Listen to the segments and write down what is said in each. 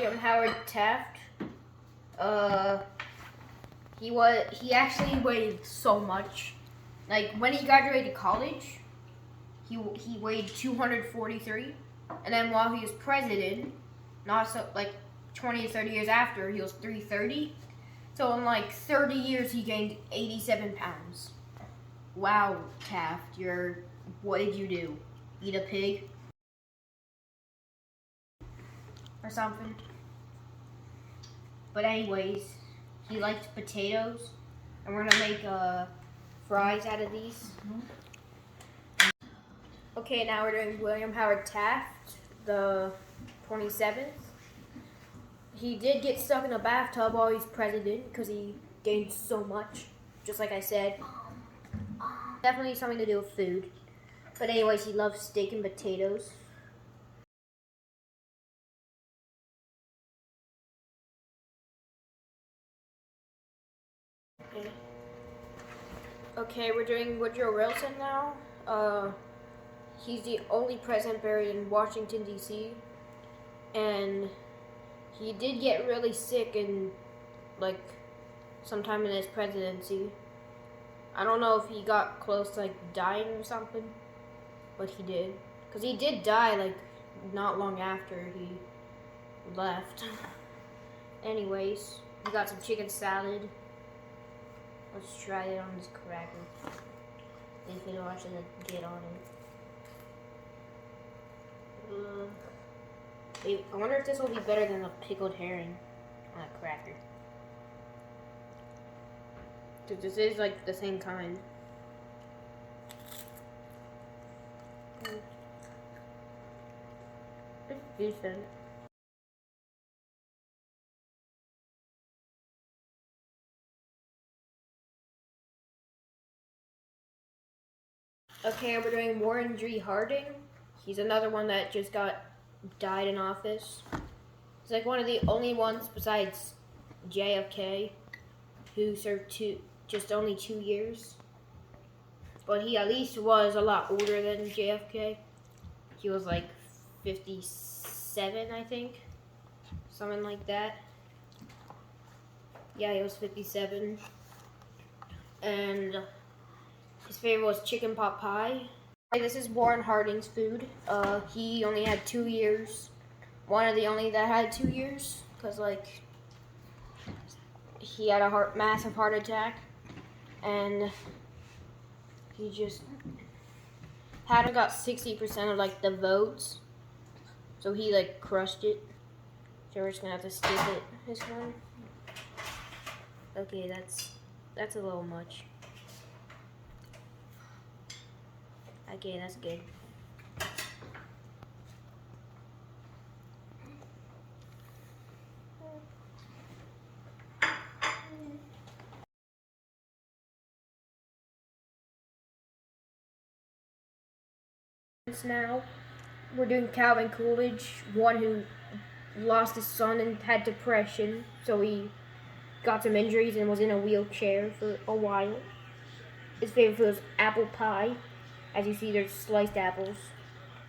William Howard Taft. He actually weighed so much. Like when he graduated college, he weighed 243, and then while he was president, not so like 20 or 30 years after, he was 330. So in like 30 years, he gained 87 pounds. Wow, Taft, what did you do? Eat a pig? Or something? But anyways, he liked potatoes, and we're gonna make fries out of these. Okay, now we're doing William Howard Taft, the 27th. He did get stuck in a bathtub while he's president because he gained so much, just like I said. Definitely something to do with food. But anyways, he loves steak and potatoes. Okay, we're doing Woodrow Wilson now. He's the only president buried in Washington, D.C. And he did get really sick in, like, sometime in his presidency. I don't know if he got close to, like, dying or something, but he did. Because he did die, like, not long after he left. Anyways, we got some chicken salad. Let's try it on this cracker. If it'll actually get on it. I wonder if this will be better than a pickled herring on a cracker. Because this is like the same kind. It's decent. Okay, we're doing Warren G. Harding. He's another one that just died in office. He's like one of the only ones besides JFK who served just only 2 years. But he at least was a lot older than JFK. He was like 57, I think. Something like that. Yeah, he was 57. And his favorite was chicken pot pie. This is Warren Harding's food. He only had 2 years. One of the only that had 2 years. Because, like, he had a massive heart attack. And he just got 60% of, like, the votes. So he, like, crushed it. So we're just going to have to skip it, this one. Okay, that's a little much. Okay, that's good. Now, we're doing Calvin Coolidge, one who lost his son and had depression, so he got some injuries and was in a wheelchair for a while. His favorite food was apple pie. As you see, there's sliced apples.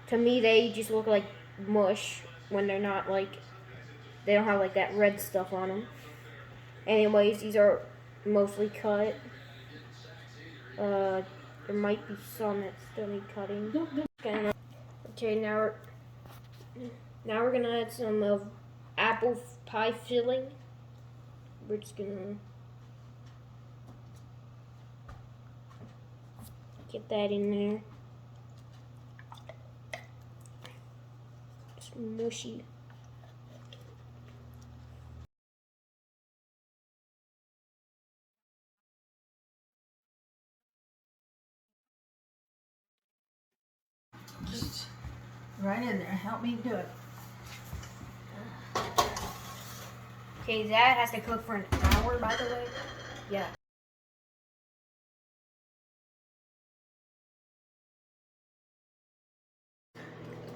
To me, they just look like mush when they're not like, they don't have like that red stuff on them. Anyways, these are mostly cut. There might be some that still need cutting. Okay, now we're gonna add some apple pie filling. We're just gonna get that in there. It's mushy. Just right in there. Help me do it. Okay, that has to cook for an hour, by the way. Yeah.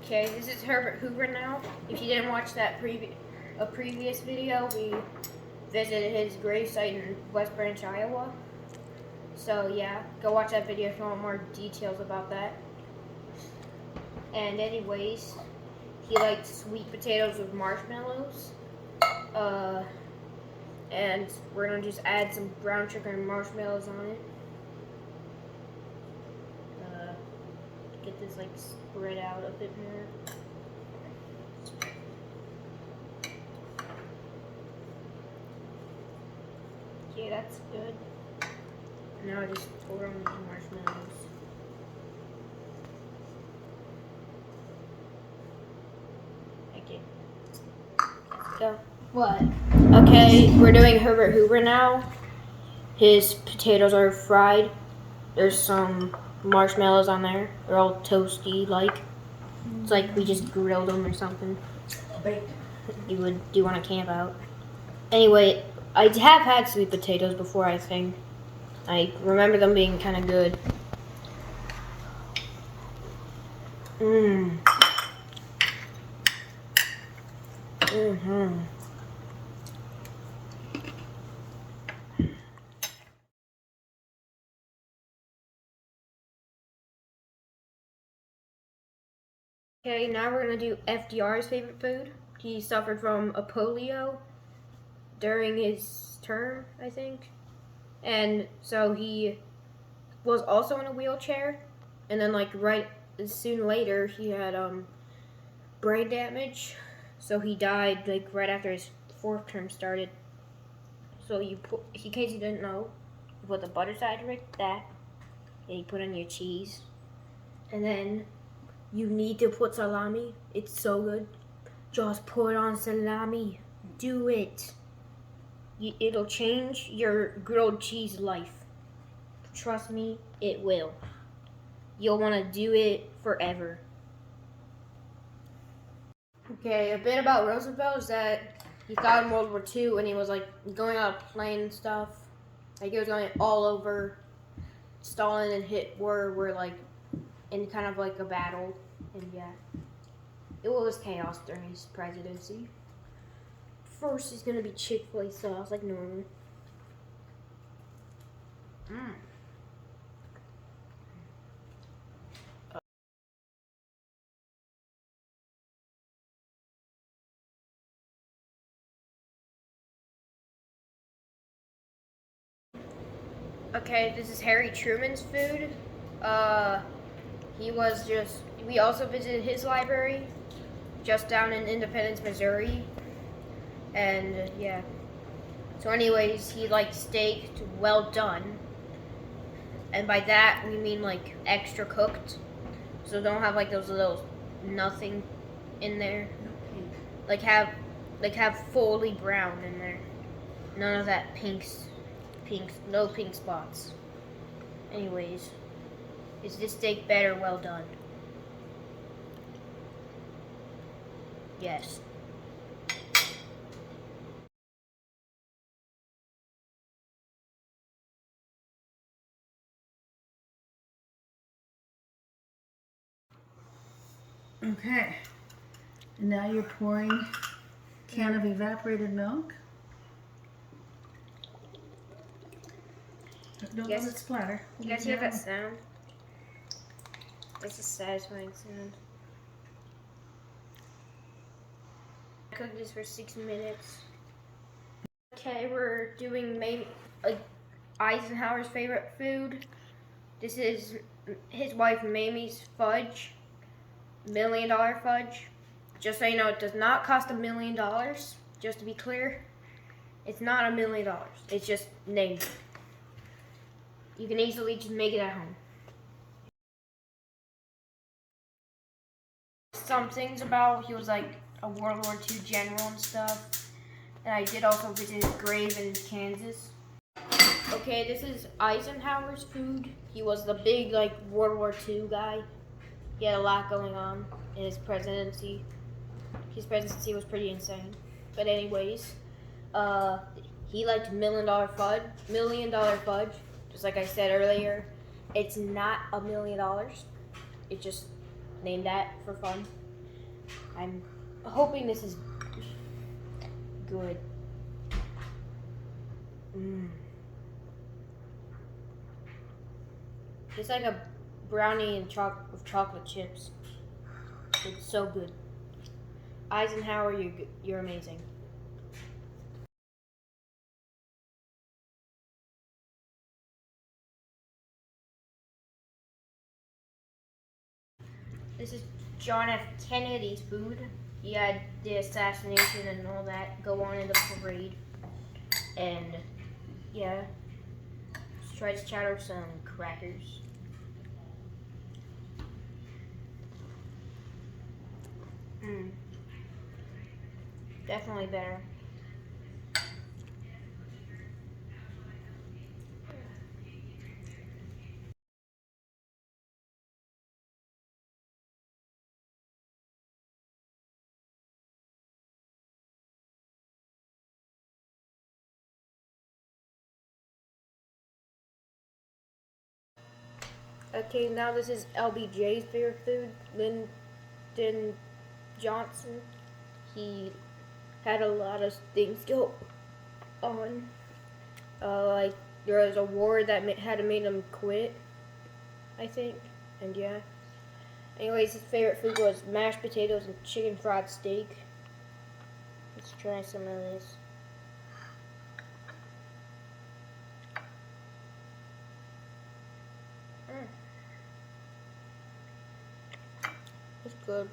Okay, this is Herbert Hoover now. If you didn't watch that previous video, we visited his gravesite in West Branch, Iowa. So yeah, go watch that video if you want more details about that. And anyways, he liked sweet potatoes with marshmallows. And we're gonna just add some brown sugar and marshmallows on it. Get this like spread out a bit more. Okay, that's good. Now I just pour on the marshmallows. Okay. Let's go. What? Okay, we're doing Herbert Hoover now. His potatoes are fried. There's some marshmallows on there. They're all toasty like. It's like we just grilled them or something. Baked. Do you want to camp out? Anyway, I have had sweet potatoes before, I think. I remember them being kind of good. Mmm. Mm-hmm. Okay, now we're gonna do FDR's favorite food. He suffered from a polio during his term, I think. And so he was also in a wheelchair. And then like right soon later he had brain damage. So he died like right after his fourth term started. So you put, in case you didn't know, you put the butter side like that. And you put on your cheese. And then you need to put salami. It's so good. Just put on salami. Do it. It'll change your grilled cheese life. Trust me, it will. You'll want to do it forever. Okay, a bit about Roosevelt is that he fought in World War II and he was like going on a plane and stuff. Like he was going all over. Stalin and Hitler were like in kind of like a battle. And yeah, it was chaos during his presidency. First is gonna be Chick-fil-A sauce like normal. Okay, this is Harry Truman's food. We also visited his library just down in Independence, Missouri. And yeah. So anyways, he likes steak well done. And by that, we mean like extra cooked. So don't have like those little nothing in there. Like have fully brown in there. None of that no pink spots. Anyways, is this steak better well done? Yes. Okay. And now you're pouring a can of evaporated milk. Don't let it splatter. You guys hear that sound? It's a satisfying sound. I cooked this for 6 minutes. Okay, we're doing maybe Eisenhower's favorite food. This is his wife Mamie's fudge, $1 million fudge. Just so you know, it does not cost $1 million. Just to be clear, it's not $1 million. It's just named. You can easily just make it at home. Some things about he was like a World War II general and stuff. And I did also visit his grave in Kansas. Okay, this is Eisenhower's food. He was the big like World War II guy. He had a lot going on in his presidency. His presidency was pretty insane. But anyways, he liked $1 million fudge. Just like I said earlier, it's not $1 million. It's just named that for fun. I'm hoping this is good. It's like a brownie and with chocolate chips. It's so good. Eisenhower, you're amazing. This is John F. Kennedy's food. He had the assassination and all that go on in the parade. And yeah, let's try to chowder some crackers. Definitely better. Okay, now this is LBJ's favorite food, Lyndon Johnson. He had a lot of things go on. Like there was a war that had made him quit, I think, and yeah. Anyways, his favorite food was mashed potatoes and chicken fried steak. Let's try some of this. It's good.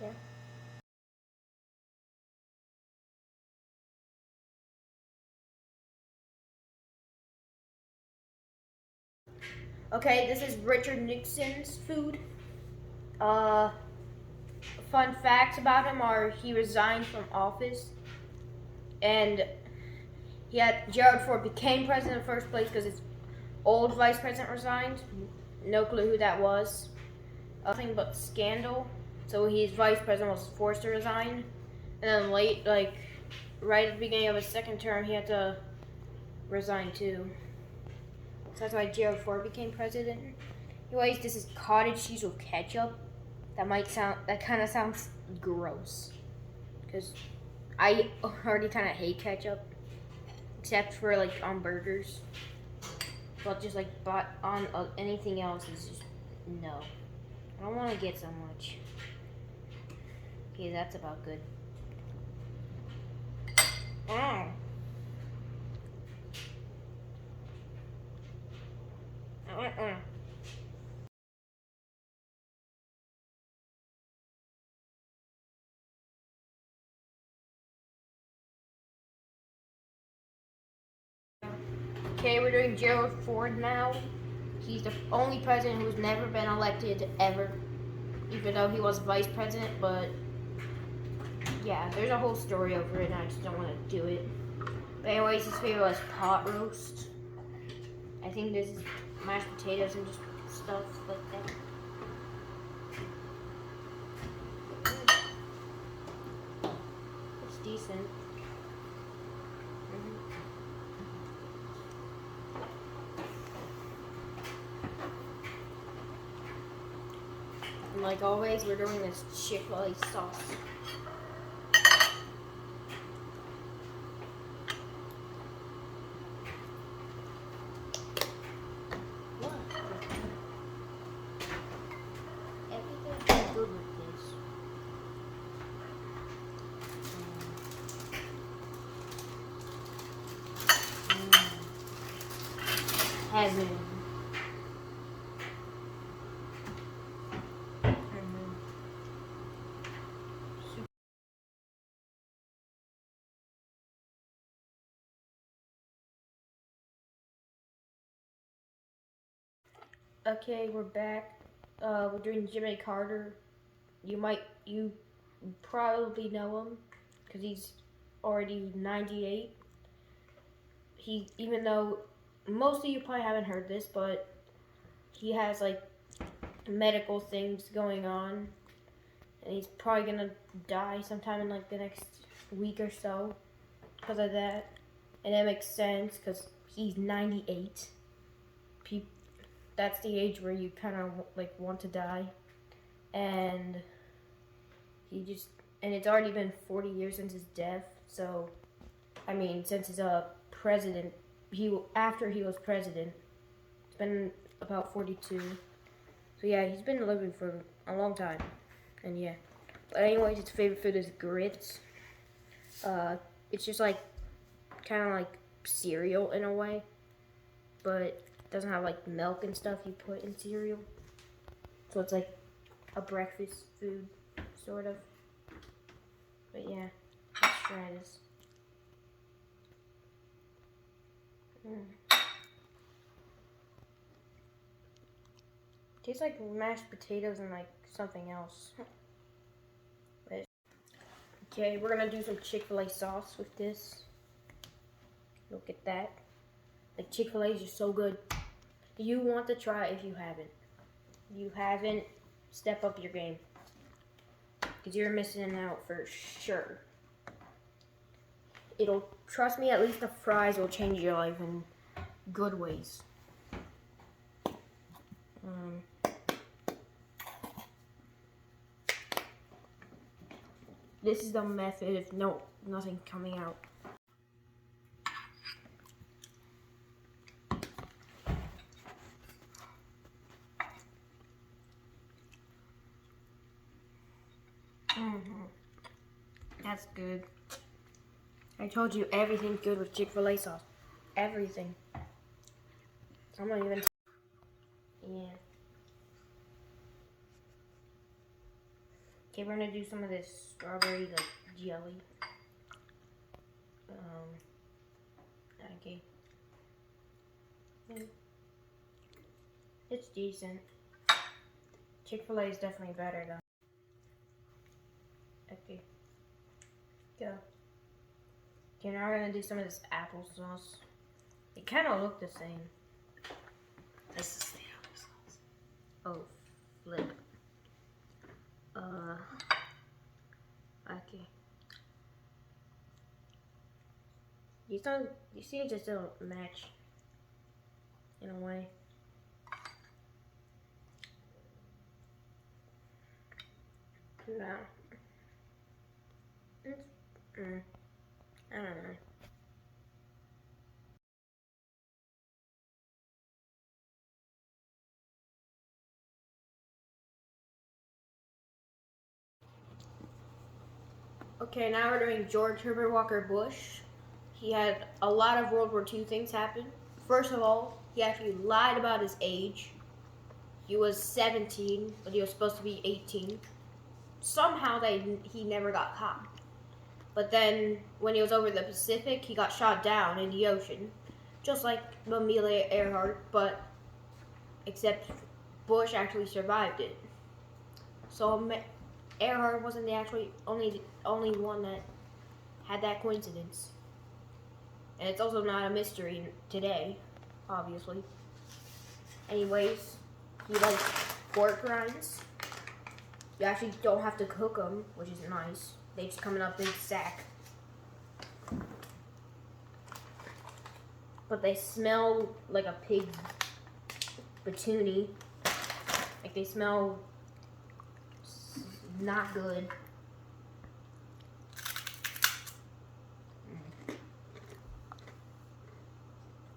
Yeah. Okay, this is Richard Nixon's food. Uh, Fun facts about him are he resigned from office, and he had Gerald Ford became president in the first place because his old vice president resigned. No clue who that was. Nothing but scandal. So his vice president was forced to resign, and then right at the beginning of his second term, he had to resign too. So that's why Gerald Ford became president. Anyways, this is cottage cheese with ketchup. That kind of sounds gross, because I already kind of hate ketchup, except for like on burgers. But just like on anything else is just no. I don't want to get so much. Okay, that's about good. Mm. Mm-mm. Okay, we're doing Gerald Ford now. He's the only president who's never been elected ever, even though he was vice president. But yeah, there's a whole story over it, and I just don't want to do it. But anyways, his favorite was pot roast. I think this is mashed potatoes and just stuff like that. It's decent. And like always, we're doing this Chick-fil-A sauce. Everything's good with this. Heaven. Okay, we're back. We're doing Jimmy Carter. You probably know him because he's already 98. Even though most of you probably haven't heard this, but he has like medical things going on, and he's probably gonna die sometime in like the next week or so because of that. And that makes sense because he's 98. That's the age where you kind of like want to die, and it's already been 40 years since his death. So, I mean, since his president, after he was president, it's been about 42. So yeah, he's been living for a long time, and yeah. But anyways, his favorite food is grits. It's just like kind of like cereal in a way, but it doesn't have like milk and stuff you put in cereal. So it's like a breakfast food, sort of. But yeah, let's try this. Tastes like mashed potatoes and like something else. Okay, we're gonna do some Chick-fil-A sauce with this. Look at that. Like Chick-fil-A is just so good. You want to try it if you haven't. If you haven't, step up your game. Because you're missing out for sure. Trust me, at least the fries will change your life in good ways. This is the method if nothing coming out. That's good. I told you everything's good with Chick-fil-A sauce. Everything. I'm not even. Yeah. Okay, we're gonna do some of this strawberry like jelly. Okay. It's decent. Chick-fil-A is definitely better though. Okay. Go. Okay, now we're gonna do some of this applesauce. It kind of look the same. This is the applesauce. Oh, flip. Okay. You see, it just don't match in a way. No. I don't know. Okay, now we're doing George Herbert Walker Bush. He had a lot of World War II things happen. First of all, he actually lied about his age. He was 17, but he was supposed to be 18. Somehow he never got caught. But then when he was over the Pacific, he got shot down in the ocean. Just like Amelia Earhart, but except Bush actually survived it. So Earhart wasn't the only one that had that coincidence. And it's also not a mystery today, obviously. Anyways, he likes pork rinds. You actually don't have to cook them, which is nice. They just come in a big sack. But they smell like a pig patoonie. Like they smell not good.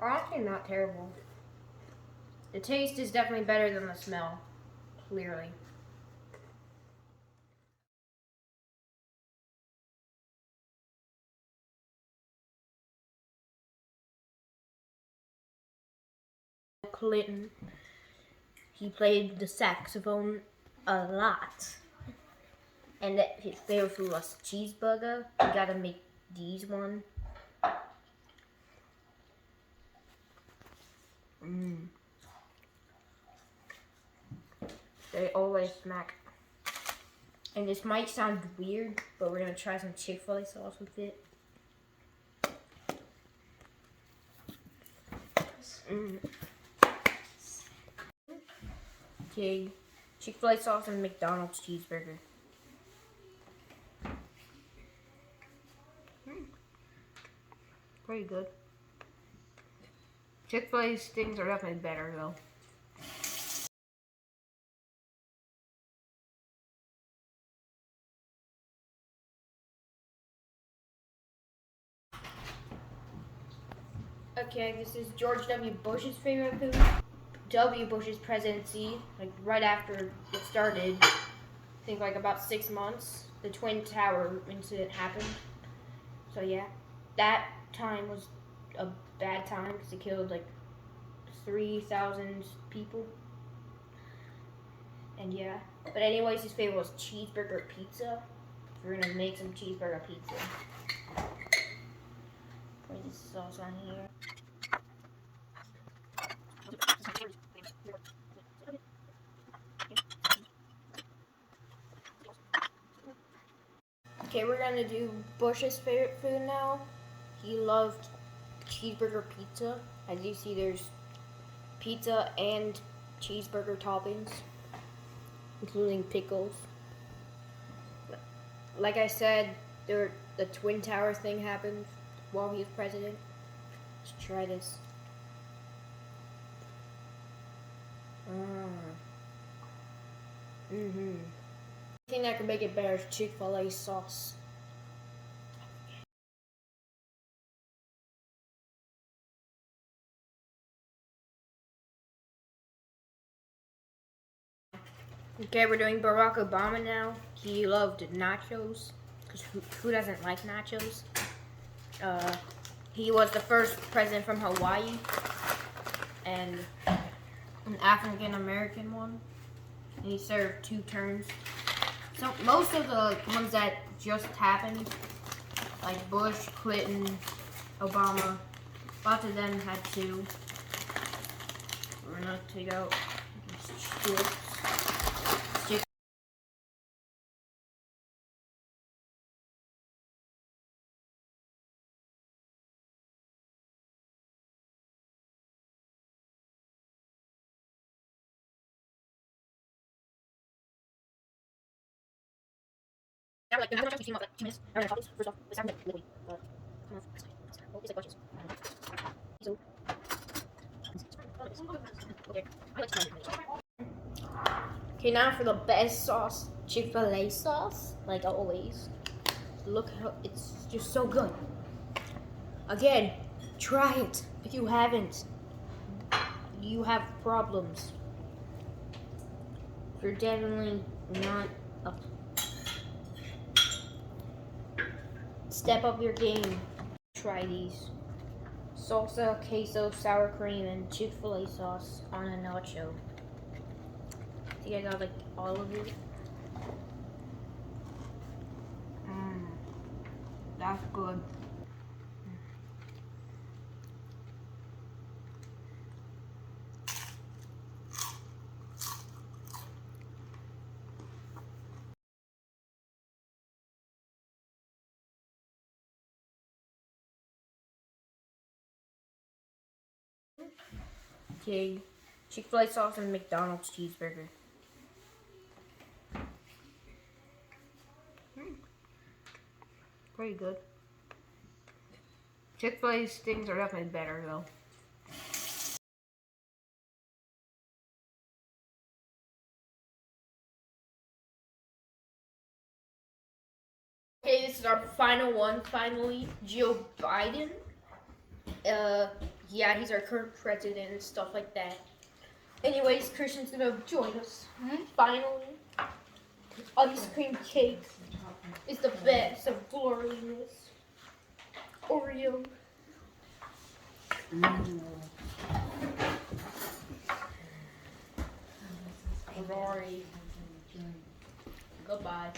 Or actually not terrible. The taste is definitely better than the smell, clearly. Clinton, he played the saxophone a lot. And that his favorite food was cheeseburger. You gotta make these one. They always smack. And this might sound weird, but we're gonna try some Chick-fil-A sauce with it. Okay, Chick-fil-A sauce and McDonald's cheeseburger. Pretty good. Chick-fil-A's things are definitely better though. Okay, this is George W. Bush's favorite food. W. Bush's presidency, like right after it started, I think like about 6 months, the Twin Tower incident happened. So yeah, that time was a bad time because it killed like 3,000 people. And yeah. But anyways, his favorite was cheeseburger pizza. We're gonna make some cheeseburger pizza. Put this sauce on here. Okay, we're gonna do Bush's favorite food now. He loved cheeseburger pizza. As you see, there's pizza and cheeseburger toppings, including pickles. Like I said, the Twin Tower thing happened while he was president. Let's try this. The thing that can make it better is Chick-fil-A sauce. Okay, we're doing Barack Obama now. He loved nachos. Because who doesn't like nachos? He was the first president from Hawaii. And an African American one. And he served 2 terms. So most of the ones that just happened, like Bush, Clinton, Obama, lots of them had 2. We're gonna take out these strips. Yeah, like, how much have you seen, like, 2 minutes? I don't know, first off, this happened, like, literally, oh, it's like questions. So, okay, I like to. Okay, now for the best sauce, Chick-fil-A sauce, like always. Look how, it's just so good. Again, try it. If you haven't, you have problems. You're definitely not up. Step up your game. Try these. Salsa, queso, sour cream, and Chick-fil-A sauce on a nacho. See, I got like all of it. That's good. Okay, Chick-fil-A sauce and McDonald's cheeseburger. Pretty good. Chick-fil-A's things are definitely better though. Okay, this is our final one, finally. Joe Biden. Yeah, he's our current president and stuff like that. Anyways, Christian's gonna join us. Finally. Ice cream cake is the best of gloriousness. Oreo. Ferrari. Goodbye.